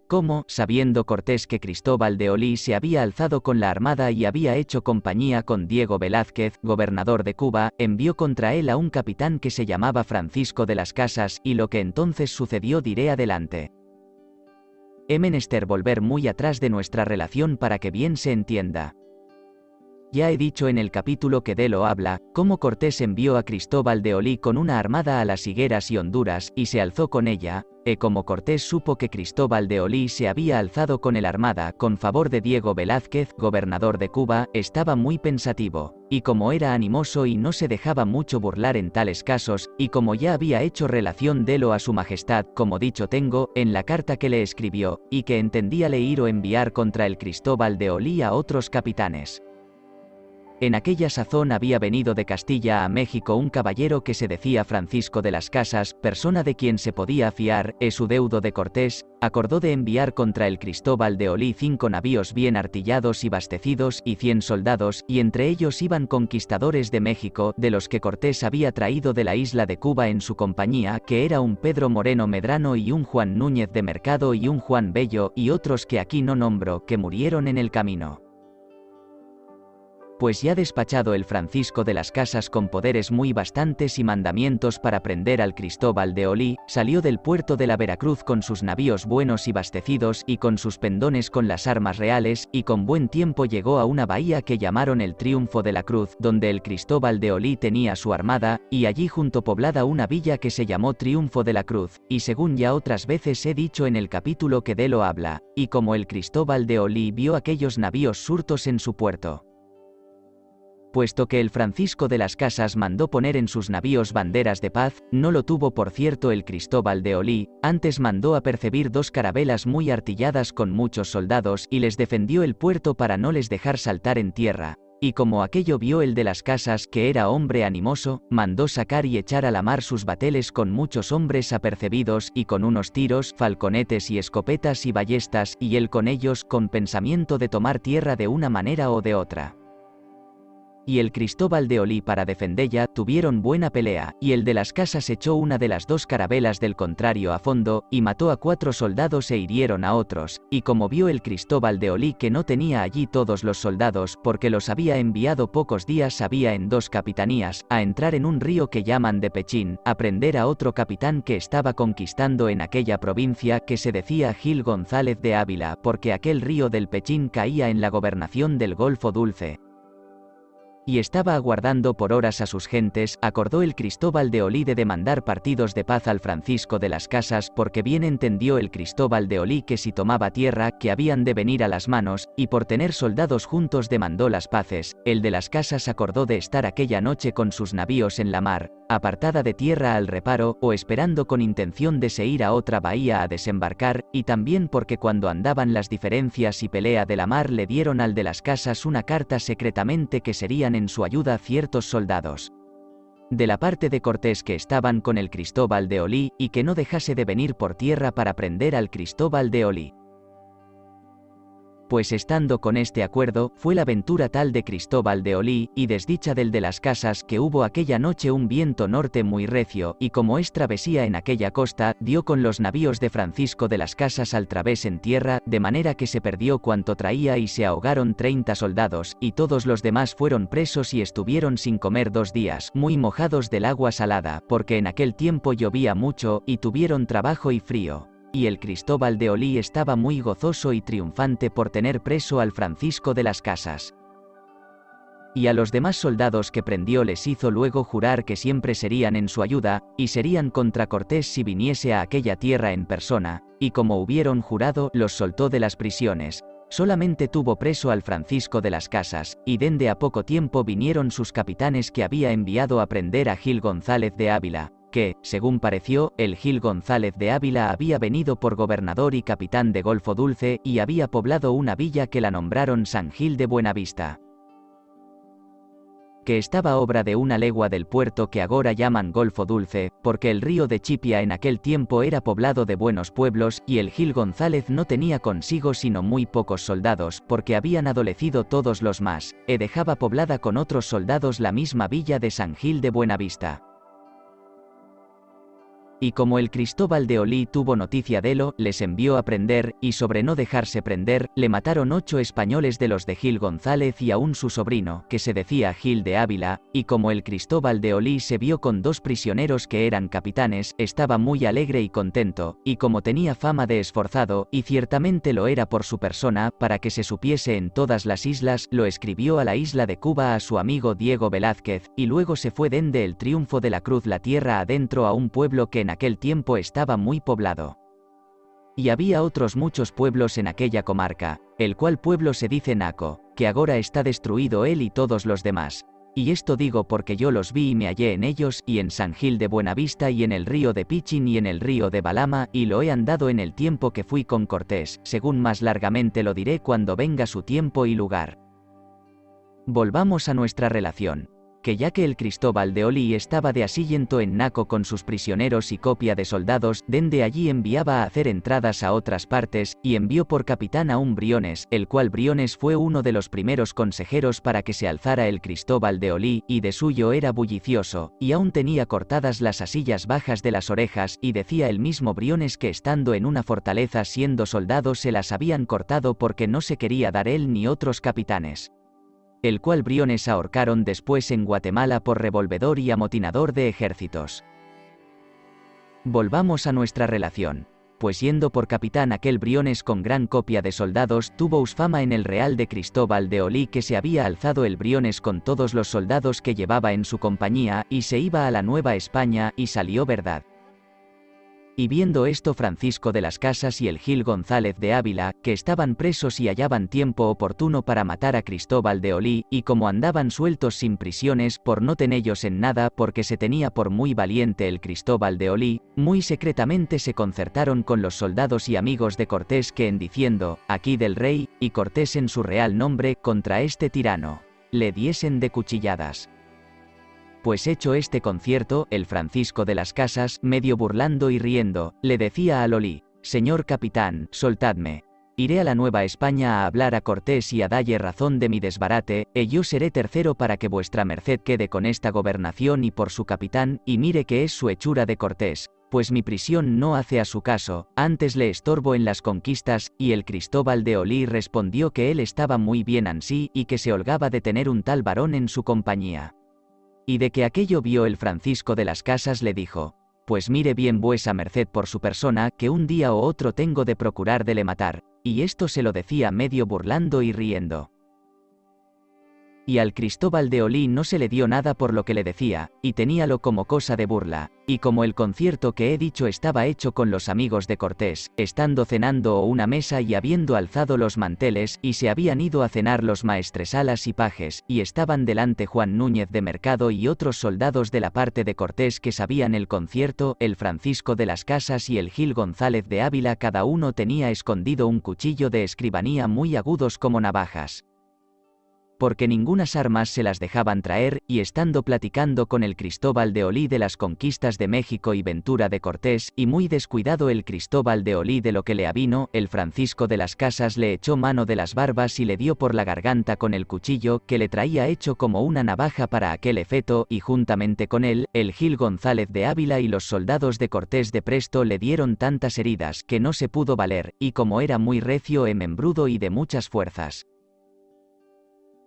cómo, sabiendo Cortés que Cristóbal de Olí se había alzado con la armada y había hecho compañía con Diego Velázquez, gobernador de Cuba, envió contra él a un capitán que se llamaba Francisco de las Casas, y lo que entonces sucedió diré adelante. He menester volver muy atrás de nuestra relación para que bien se entienda. Ya he dicho en el capítulo que de lo habla, cómo Cortés envió a Cristóbal de Olí con una armada a las Higueras y Honduras, y se alzó con ella, como Cortés supo que Cristóbal de Olí se había alzado con el armada con favor de Diego Velázquez, gobernador de Cuba, estaba muy pensativo, y como era animoso y no se dejaba mucho burlar en tales casos, y como ya había hecho relación de lo a su majestad, como dicho tengo, en la carta que le escribió, y que entendíale ir o enviar contra el Cristóbal de Olí a otros capitanes. En aquella sazón había venido de Castilla a México un caballero que se decía Francisco de las Casas, persona de quien se podía fiar, su deudo de Cortés, acordó de enviar contra el Cristóbal de Olí 5 navíos bien artillados y bastecidos y 100 soldados, y entre ellos iban conquistadores de México, de los que Cortés había traído de la isla de Cuba en su compañía, que era un Pedro Moreno Medrano y un Juan Núñez de Mercado y un Juan Bello, y otros que aquí no nombro, que murieron en el camino. Pues ya despachado el Francisco de las Casas con poderes muy bastantes y mandamientos para prender al Cristóbal de Olí, salió del puerto de la Veracruz con sus navíos buenos y bastecidos y con sus pendones con las armas reales, y con buen tiempo llegó a una bahía que llamaron el Triunfo de la Cruz, donde el Cristóbal de Olí tenía su armada, y allí junto poblada una villa que se llamó Triunfo de la Cruz, y según ya otras veces he dicho en el capítulo que de lo habla, y como el Cristóbal de Olí vio aquellos navíos surtos en su puerto, puesto que el Francisco de las Casas mandó poner en sus navíos banderas de paz, no lo tuvo por cierto el Cristóbal de Olí, antes mandó apercebir 2 carabelas muy artilladas con muchos soldados y les defendió el puerto para no les dejar saltar en tierra, y como aquello vio el de las Casas que era hombre animoso, mandó sacar y echar a la mar sus bateles con muchos hombres apercebidos y con unos tiros, falconetes y escopetas y ballestas, y él con ellos con pensamiento de tomar tierra de una manera o de otra. Y el Cristóbal de Olí para defendella tuvieron buena pelea, y el de las Casas echó una de las 2 carabelas del contrario a fondo, y mató a 4 soldados e hirieron a otros, y como vio el Cristóbal de Olí que no tenía allí todos los soldados, porque los había enviado pocos días había en 2 capitanías, a entrar en un río que llaman de Pechín, a prender a otro capitán que estaba conquistando en aquella provincia que se decía Gil González de Ávila, porque aquel río del Pechín caía en la gobernación del Golfo Dulce, y estaba aguardando por horas a sus gentes, acordó el Cristóbal de Olí de demandar partidos de paz al Francisco de las Casas, porque bien entendió el Cristóbal de Olí que si tomaba tierra, que habían de venir a las manos, y por tener soldados juntos demandó las paces. El de las Casas acordó de estar aquella noche con sus navíos en la mar, apartada de tierra al reparo, o esperando con intención de se ir a otra bahía a desembarcar, y también porque cuando andaban las diferencias y pelea de la mar le dieron al de las Casas una carta secretamente que serían en su ayuda ciertos soldados de la parte de Cortés que estaban con el Cristóbal de Olí, y que no dejase de venir por tierra para prender al Cristóbal de Olí. Pues estando con este acuerdo, fue la ventura tal de Cristóbal de Olí, y desdicha del de las Casas, que hubo aquella noche un viento norte muy recio, y como es travesía en aquella costa, dio con los navíos de Francisco de las Casas al través en tierra, de manera que se perdió cuanto traía y se ahogaron 30 soldados, y todos los demás fueron presos y estuvieron sin comer 2 días, muy mojados del agua salada, porque en aquel tiempo llovía mucho, y tuvieron trabajo y frío. Y el Cristóbal de Olí estaba muy gozoso y triunfante por tener preso al Francisco de las Casas. Y a los demás soldados que prendió les hizo luego jurar que siempre serían en su ayuda, y serían contra Cortés si viniese a aquella tierra en persona, y como hubieron jurado, los soltó de las prisiones. Solamente tuvo preso al Francisco de las Casas, y dende a poco tiempo vinieron sus capitanes que había enviado a prender a Gil González de Ávila, que, según pareció, el Gil González de Ávila había venido por gobernador y capitán de Golfo Dulce, y había poblado una villa que la nombraron San Gil de Buenavista, que estaba obra de 1 legua del puerto que agora llaman Golfo Dulce, porque el río de Chipia en aquel tiempo era poblado de buenos pueblos, y el Gil González no tenía consigo sino muy pocos soldados, porque habían adolecido todos los más, dejaba poblada con otros soldados la misma villa de San Gil de Buenavista. Y como el Cristóbal de Olí tuvo noticia de lo, les envió a prender, y sobre no dejarse prender, le mataron 8 españoles de los de Gil González y aún su sobrino, que se decía Gil de Ávila, y como el Cristóbal de Olí se vio con 2 prisioneros que eran capitanes, estaba muy alegre y contento, y como tenía fama de esforzado, y ciertamente lo era por su persona, para que se supiese en todas las islas, lo escribió a la isla de Cuba a su amigo Diego Velázquez, y luego se fue dende el triunfo de la cruz la tierra adentro a un pueblo que en aquel tiempo estaba muy poblado. Y había otros muchos pueblos en aquella comarca, el cual pueblo se dice Naco, que agora está destruido él y todos los demás. Y esto digo porque yo los vi y me hallé en ellos, y en San Gil de Buenavista y en el río de Pichin y en el río de Balama, y lo he andado en el tiempo que fui con Cortés, según más largamente lo diré cuando venga su tiempo y lugar. Volvamos a nuestra relación. Que ya que el Cristóbal de Olí estaba de asillento en Naco con sus prisioneros y copia de soldados, dende allí enviaba a hacer entradas a otras partes, y envió por capitán a un Briones, el cual Briones fue uno de los primeros consejeros para que se alzara el Cristóbal de Olí, y de suyo era bullicioso, y aún tenía cortadas las asillas bajas de las orejas, y decía el mismo Briones que estando en una fortaleza siendo soldado se las habían cortado porque no se quería dar él ni otros capitanes. El cual Briones ahorcaron después en Guatemala por revolvedor y amotinador de ejércitos. Volvamos a nuestra relación. Pues yendo por capitán aquel Briones con gran copia de soldados tuvo fama en el real de Cristóbal de Olí que se había alzado el Briones con todos los soldados que llevaba en su compañía, y se iba a la Nueva España, y salió verdad. Y viendo esto Francisco de las Casas y el Gil González de Ávila, que estaban presos y hallaban tiempo oportuno para matar a Cristóbal de Olí, y como andaban sueltos sin prisiones por no tenellos en nada porque se tenía por muy valiente el Cristóbal de Olí, muy secretamente se concertaron con los soldados y amigos de Cortés que en diciendo, aquí del rey, y Cortés en su real nombre, contra este tirano, le diesen de cuchilladas. Pues hecho este concierto, el Francisco de las Casas, medio burlando y riendo, le decía al Olí, señor capitán, soltadme. Iré a la Nueva España a hablar a Cortés y a dalle razón de mi desbarate, e yo seré tercero para que vuestra merced quede con esta gobernación y por su capitán, y mire que es su hechura de Cortés, pues mi prisión no hace a su caso, antes le estorbo en las conquistas, y el Cristóbal de Olí respondió que él estaba muy bien ansí y que se holgaba de tener un tal varón en su compañía. Y de que aquello vio el Francisco de las Casas le dijo, pues mire bien vuesa merced por su persona que un día o otro tengo de procurar de le matar, y esto se lo decía medio burlando y riendo. Y al Cristóbal de Olí no se le dio nada por lo que le decía, y teníalo como cosa de burla, y como el concierto que he dicho estaba hecho con los amigos de Cortés, estando cenando o una mesa y habiendo alzado los manteles, y se habían ido a cenar los maestresalas y pajes, y estaban delante Juan Núñez de Mercado y otros soldados de la parte de Cortés que sabían el concierto, el Francisco de las Casas y el Gil González de Ávila cada uno tenía escondido un cuchillo de escribanía muy agudos como navajas. Porque ningunas armas se las dejaban traer, y estando platicando con el Cristóbal de Olí de las conquistas de México y ventura de Cortés, y muy descuidado el Cristóbal de Olí de lo que le avino, el Francisco de las Casas le echó mano de las barbas y le dio por la garganta con el cuchillo, que le traía hecho como una navaja para aquel efeto, y juntamente con él, el Gil González de Ávila y los soldados de Cortés de presto le dieron tantas heridas que no se pudo valer, y como era muy recio e membrudo y de muchas fuerzas,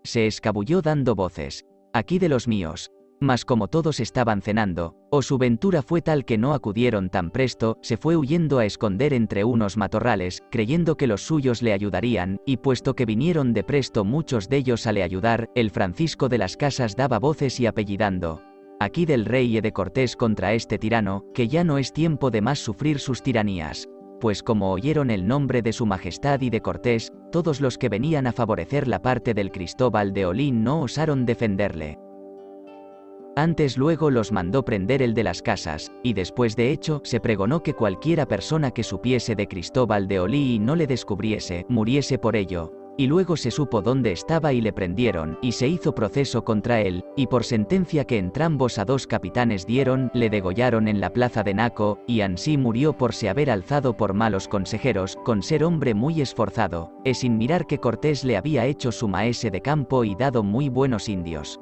se escabulló dando voces, aquí de los míos. Mas como todos estaban cenando, o su ventura fue tal que no acudieron tan presto, se fue huyendo a esconder entre unos matorrales, creyendo que los suyos le ayudarían, y puesto que vinieron de presto muchos de ellos a le ayudar, el Francisco de las Casas daba voces y apellidando, aquí del rey y de Cortés contra este tirano, que ya no es tiempo de más sufrir sus tiranías. Pues como oyeron el nombre de su majestad y de Cortés, todos los que venían a favorecer la parte del Cristóbal de Olí no osaron defenderle. Antes luego los mandó prender el de las Casas, y después de hecho se pregonó que cualquiera persona que supiese de Cristóbal de Olí y no le descubriese, muriese por ello. Y luego se supo dónde estaba y le prendieron, y se hizo proceso contra él, y por sentencia que entrambos a 2 capitanes dieron, le degollaron en la plaza de Naco, y ansí murió por se haber alzado por malos consejeros, con ser hombre muy esforzado, sin mirar que Cortés le había hecho su maese de campo y dado muy buenos indios.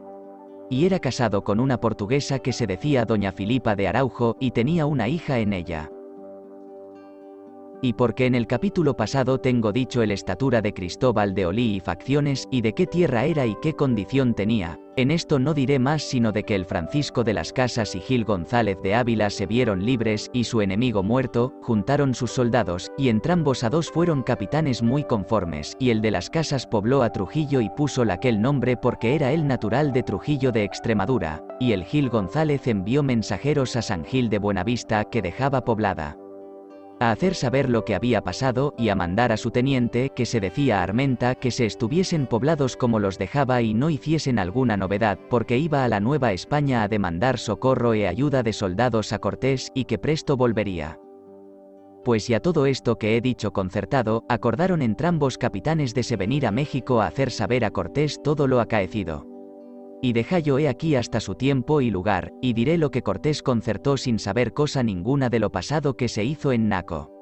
y era casado con una portuguesa que se decía doña Filipa de Araujo, y tenía una hija en ella. Y porque en el capítulo pasado tengo dicho el estatura de Cristóbal de Olí y facciones, y de qué tierra era y qué condición tenía, en esto no diré más sino de que el Francisco de las Casas y Gil González de Ávila se vieron libres, y su enemigo muerto, juntaron sus soldados, y entrambos a dos fueron capitanes muy conformes, y el de las Casas pobló a Trujillo y púsole aquel nombre porque era él natural de Trujillo de Extremadura, y el Gil González envió mensajeros a San Gil de Buenavista que dejaba poblada, a hacer saber lo que había pasado, y a mandar a su teniente, que se decía Armenta, que se estuviesen poblados como los dejaba y no hiciesen alguna novedad, porque iba a la Nueva España a demandar socorro e ayuda de soldados a Cortés, y que presto volvería. Pues ya todo esto que he dicho concertado, acordaron entrambos capitanes de se venir a México a hacer saber a Cortés todo lo acaecido. Y dejallo he aquí hasta su tiempo y lugar, y diré lo que Cortés concertó sin saber cosa ninguna de lo pasado que se hizo en Naco.